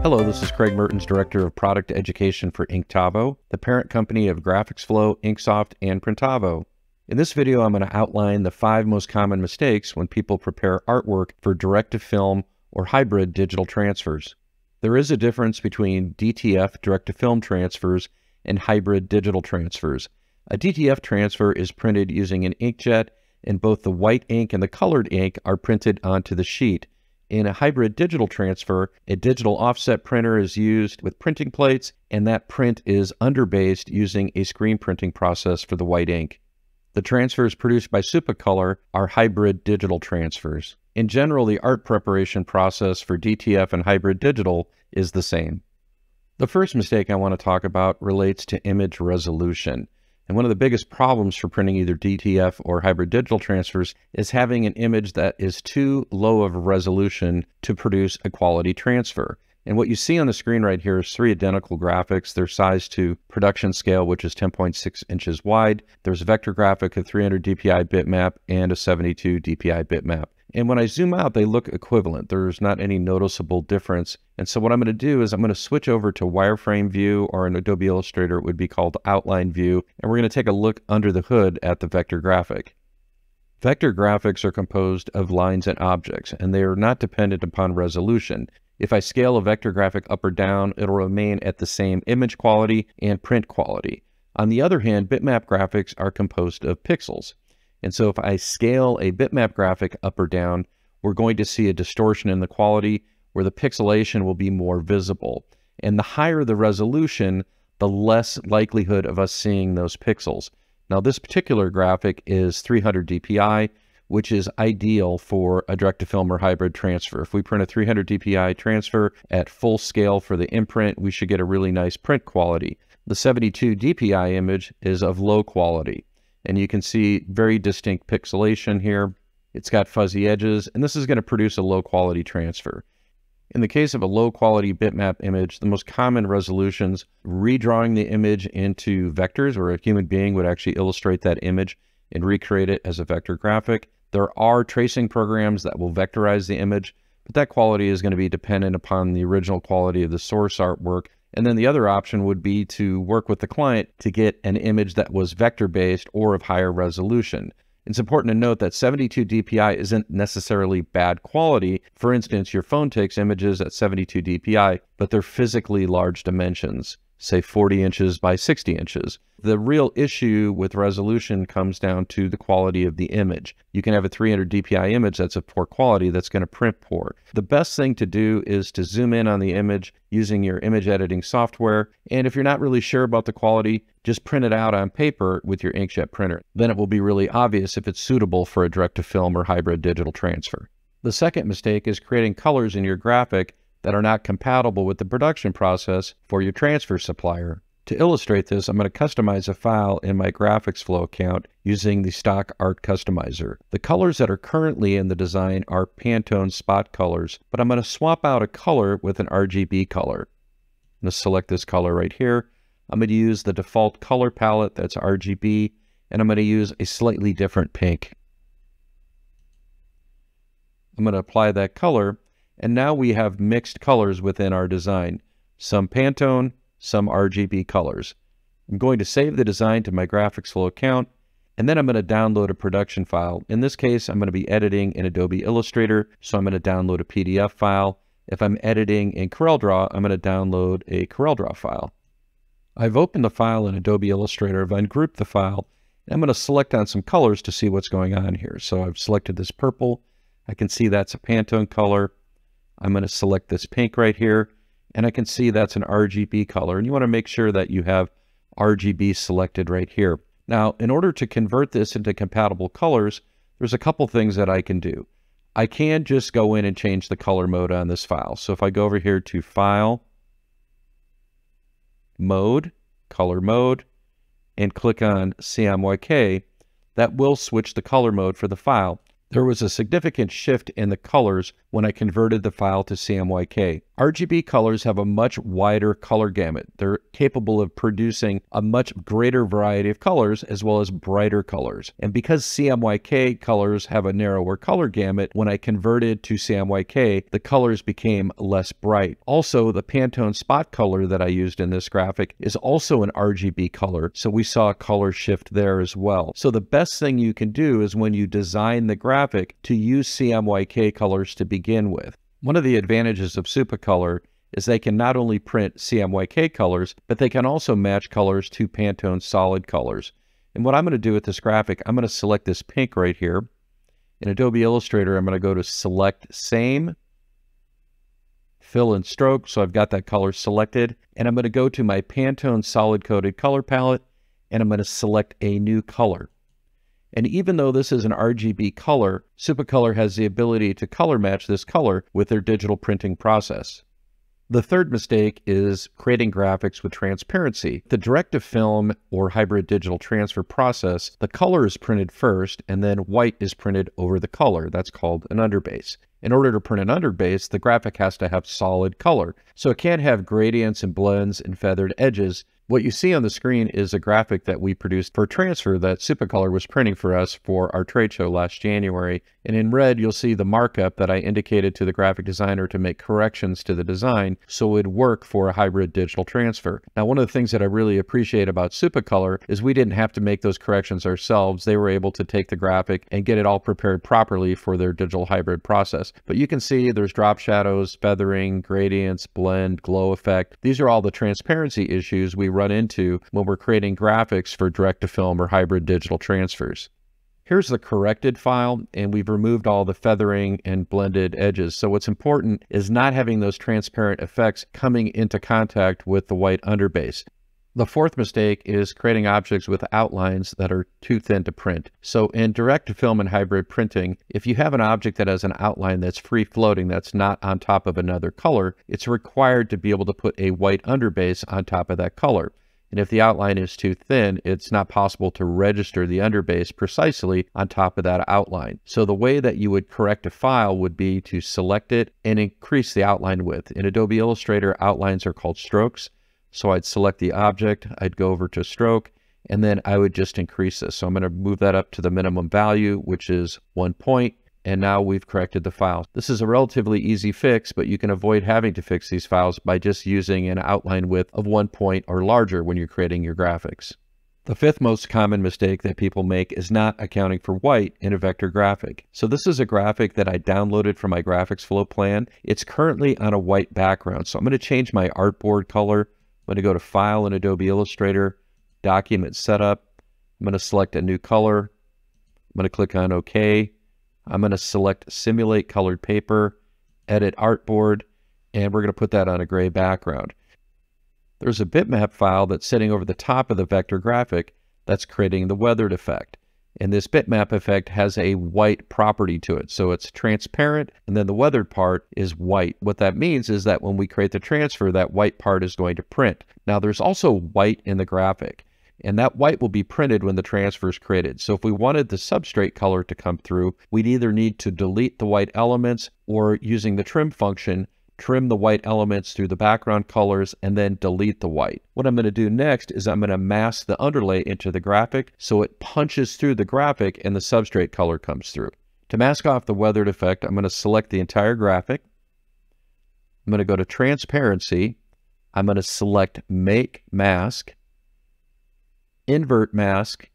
Hello, this is Craig Mertens, Director of Product Education for Inktavo, the parent company of GraphicsFlow, Inksoft, and Printavo. In this video, I'm going to outline the 5 most common mistakes when people prepare artwork for direct-to-film or hybrid digital transfers. There is a difference between DTF, direct-to-film transfers, and hybrid digital transfers. A DTF transfer is printed using an inkjet, and both the white ink and the colored ink are printed onto the sheet. In a hybrid digital transfer, a digital offset printer is used with printing plates, and that print is underbased using a screen printing process for the white ink. The transfers produced by Supacolor are hybrid digital transfers. In general, the art preparation process for DTF and hybrid digital is the same. The first mistake I want to talk about relates to image resolution. And one of the biggest problems for printing either DTF or hybrid digital transfers is having an image that is too low of a resolution to produce a quality transfer. And what you see on the screen right here is 3 identical graphics. They're sized to production scale, which is 10.6 inches wide. There's a vector graphic, a 300 dpi bitmap, and a 72 dpi bitmap. And when I zoom out, they look equivalent. There's not any noticeable difference. And so what I'm going to do is I'm going to switch over to wireframe view, or in Adobe Illustrator, it would be called outline view. And we're going to take a look under the hood at the vector graphic. Vector graphics are composed of lines and objects, and they are not dependent upon resolution. If I scale a vector graphic up or down, it'll remain at the same image quality and print quality. On the other hand, bitmap graphics are composed of pixels. And so if I scale a bitmap graphic up or down, we're going to see a distortion in the quality where the pixelation will be more visible. And the higher the resolution, the less likelihood of us seeing those pixels. Now, this particular graphic is 300 dpi, which is ideal for a direct-to-film or hybrid transfer. If we print a 300 dpi transfer at full scale for the imprint, we should get a really nice print quality. The 72 dpi image is of low quality. And you can see very distinct pixelation here. It's got fuzzy edges, and this is going to produce a low quality transfer. In the case of a low quality bitmap image, the most common resolutions, redrawing the image into vectors, where a human being would actually illustrate that image and recreate it as a vector graphic. There are tracing programs that will vectorize the image, but that quality is going to be dependent upon the original quality of the source artwork. And then the other option would be to work with the client to get an image that was vector-based or of higher resolution. It's important to note that 72 dpi isn't necessarily bad quality. For instance, your phone takes images at 72 dpi, but they're physically large dimensions, say 40 inches by 60 inches. The real issue with resolution comes down to the quality of the image. You can have a 300 dpi image that's of poor quality that's going to print poor. The best thing to do is to zoom in on the image using your image editing software. And if you're not really sure about the quality, just print it out on paper with your inkjet printer. Then it will be really obvious if it's suitable for a direct-to-film or hybrid digital transfer. The second mistake is creating colors in your graphic that are not compatible with the production process for your transfer supplier. To illustrate this, I'm going to customize a file in my GraphicsFlow account using the stock art customizer. The colors that are currently in the design are Pantone spot colors, but I'm going to swap out a color with an RGB color. I'm going to select this color right here. I'm going to use the default color palette that's RGB, and I'm going to use a slightly different pink. I'm going to apply that color. And now we have mixed colors within our design, some Pantone, some RGB colors. I'm going to save the design to my GraphicsFlow account, and then I'm going to download a production file. In this case, I'm going to be editing in Adobe Illustrator, so I'm going to download a PDF file. If I'm editing in CorelDRAW, I'm going to download a CorelDRAW file. I've opened the file in Adobe Illustrator, I've ungrouped the file, and I'm going to select on some colors to see what's going on here. So I've selected this purple. I can see that's a Pantone color. I'm going to select this pink right here, and I can see that's an RGB color. And you want to make sure that you have RGB selected right here. Now, in order to convert this into compatible colors, there's a couple things that I can do. I can just go in and change the color mode on this file. So if I go over here to File, Mode, Color Mode, and click on CMYK, that will switch the color mode for the file. There was a significant shift in the colors when I converted the file to CMYK. RGB colors have a much wider color gamut. They're capable of producing a much greater variety of colors as well as brighter colors. And because CMYK colors have a narrower color gamut, when I converted to CMYK, the colors became less bright. Also, the Pantone spot color that I used in this graphic is also an RGB color, so we saw a color shift there as well. So the best thing you can do is when you design the graphic to use CMYK colors to begin with. One of the advantages of Supacolor is they can not only print CMYK colors, but they can also match colors to Pantone solid colors. And what I'm going to do with this graphic, I'm going to select this pink right here. In Adobe Illustrator, I'm going to go to Select Same, Fill and Stroke, so I've got that color selected. And I'm going to go to my Pantone solid coded color palette, and I'm going to select a new color. And even though this is an RGB color, Supacolor has the ability to color match this color with their digital printing process. The third mistake is creating graphics with transparency. The direct-to-film or hybrid digital transfer process, the color is printed first and then white is printed over the color. That's called an underbase. In order to print an underbase, the graphic has to have solid color. So it can't have gradients and blends and feathered edges. What you see on the screen is a graphic that we produced for transfer that Supacolor was printing for us for our trade show last January. And in red, you'll see the markup that I indicated to the graphic designer to make corrections to the design so it would work for a hybrid digital transfer. Now, one of the things that I really appreciate about Supacolor is we didn't have to make those corrections ourselves. They were able to take the graphic and get it all prepared properly for their digital hybrid process. But you can see there's drop shadows, feathering, gradients, blend, glow effect. These are all the transparency issues we run into when we're creating graphics for direct-to-film or hybrid digital transfers. Here's the corrected file, and we've removed all the feathering and blended edges. So what's important is not having those transparent effects coming into contact with the white underbase. The fourth mistake is creating objects with outlines that are too thin to print. So in direct-to-film and hybrid printing, if you have an object that has an outline that's free-floating, that's not on top of another color, it's required to be able to put a white underbase on top of that color. And if the outline is too thin, it's not possible to register the underbase precisely on top of that outline. So the way that you would correct a file would be to select it and increase the outline width. In Adobe Illustrator, outlines are called strokes. So I'd select the object, I'd go over to stroke, and then I would just increase this. So I'm going to move that up to the minimum value, which is 1 point, and now we've corrected the file. This is a relatively easy fix, but you can avoid having to fix these files by just using an outline width of 1 point or larger when you're creating your graphics. The fifth most common mistake that people make is not accounting for white in a vector graphic. So this is a graphic that I downloaded from my GraphicsFlow plan. It's currently on a white background, so I'm going to change my artboard color. I'm going to go to File in Adobe Illustrator, Document Setup. I'm going to select a new color. I'm going to click on OK. I'm going to select Simulate Colored Paper, Edit Artboard, and we're going to put that on a gray background. There's a bitmap file that's sitting over the top of the vector graphic that's creating the weathered effect. And this bitmap effect has a white property to it. So it's transparent, and then the weathered part is white. What that means is that when we create the transfer, that white part is going to print. Now there's also white in the graphic, and that white will be printed when the transfer is created. So if we wanted the substrate color to come through, we'd either need to delete the white elements or using the trim function, trim the white elements through the background colors, and then delete the white. What I'm going to do next is I'm going to mask the underlay into the graphic so it punches through the graphic and the substrate color comes through. To mask off the weathered effect, I'm going to select the entire graphic. I'm going to go to Transparency. I'm going to select Make Mask, Invert Mask,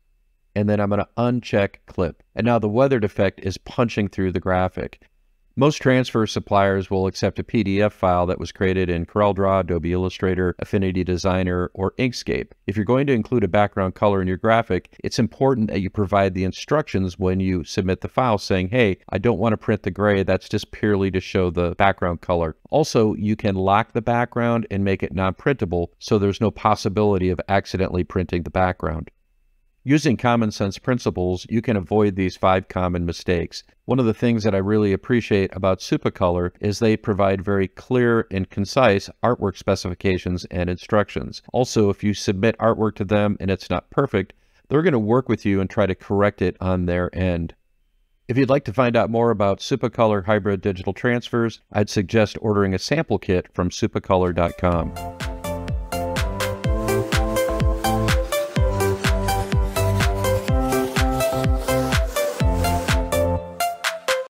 and then I'm going to uncheck Clip. And now the weathered effect is punching through the graphic. Most transfer suppliers will accept a PDF file that was created in CorelDRAW, Adobe Illustrator, Affinity Designer, or Inkscape. If you're going to include a background color in your graphic, it's important that you provide the instructions when you submit the file saying, hey, I don't want to print the gray, that's just purely to show the background color. Also, you can lock the background and make it non-printable, so there's no possibility of accidentally printing the background. Using common sense principles, you can avoid these 5 common mistakes. One of the things that I really appreciate about Supacolor is they provide very clear and concise artwork specifications and instructions. Also, if you submit artwork to them and it's not perfect, they're going to work with you and try to correct it on their end. If you'd like to find out more about Supacolor hybrid digital transfers, I'd suggest ordering a sample kit from supacolor.com.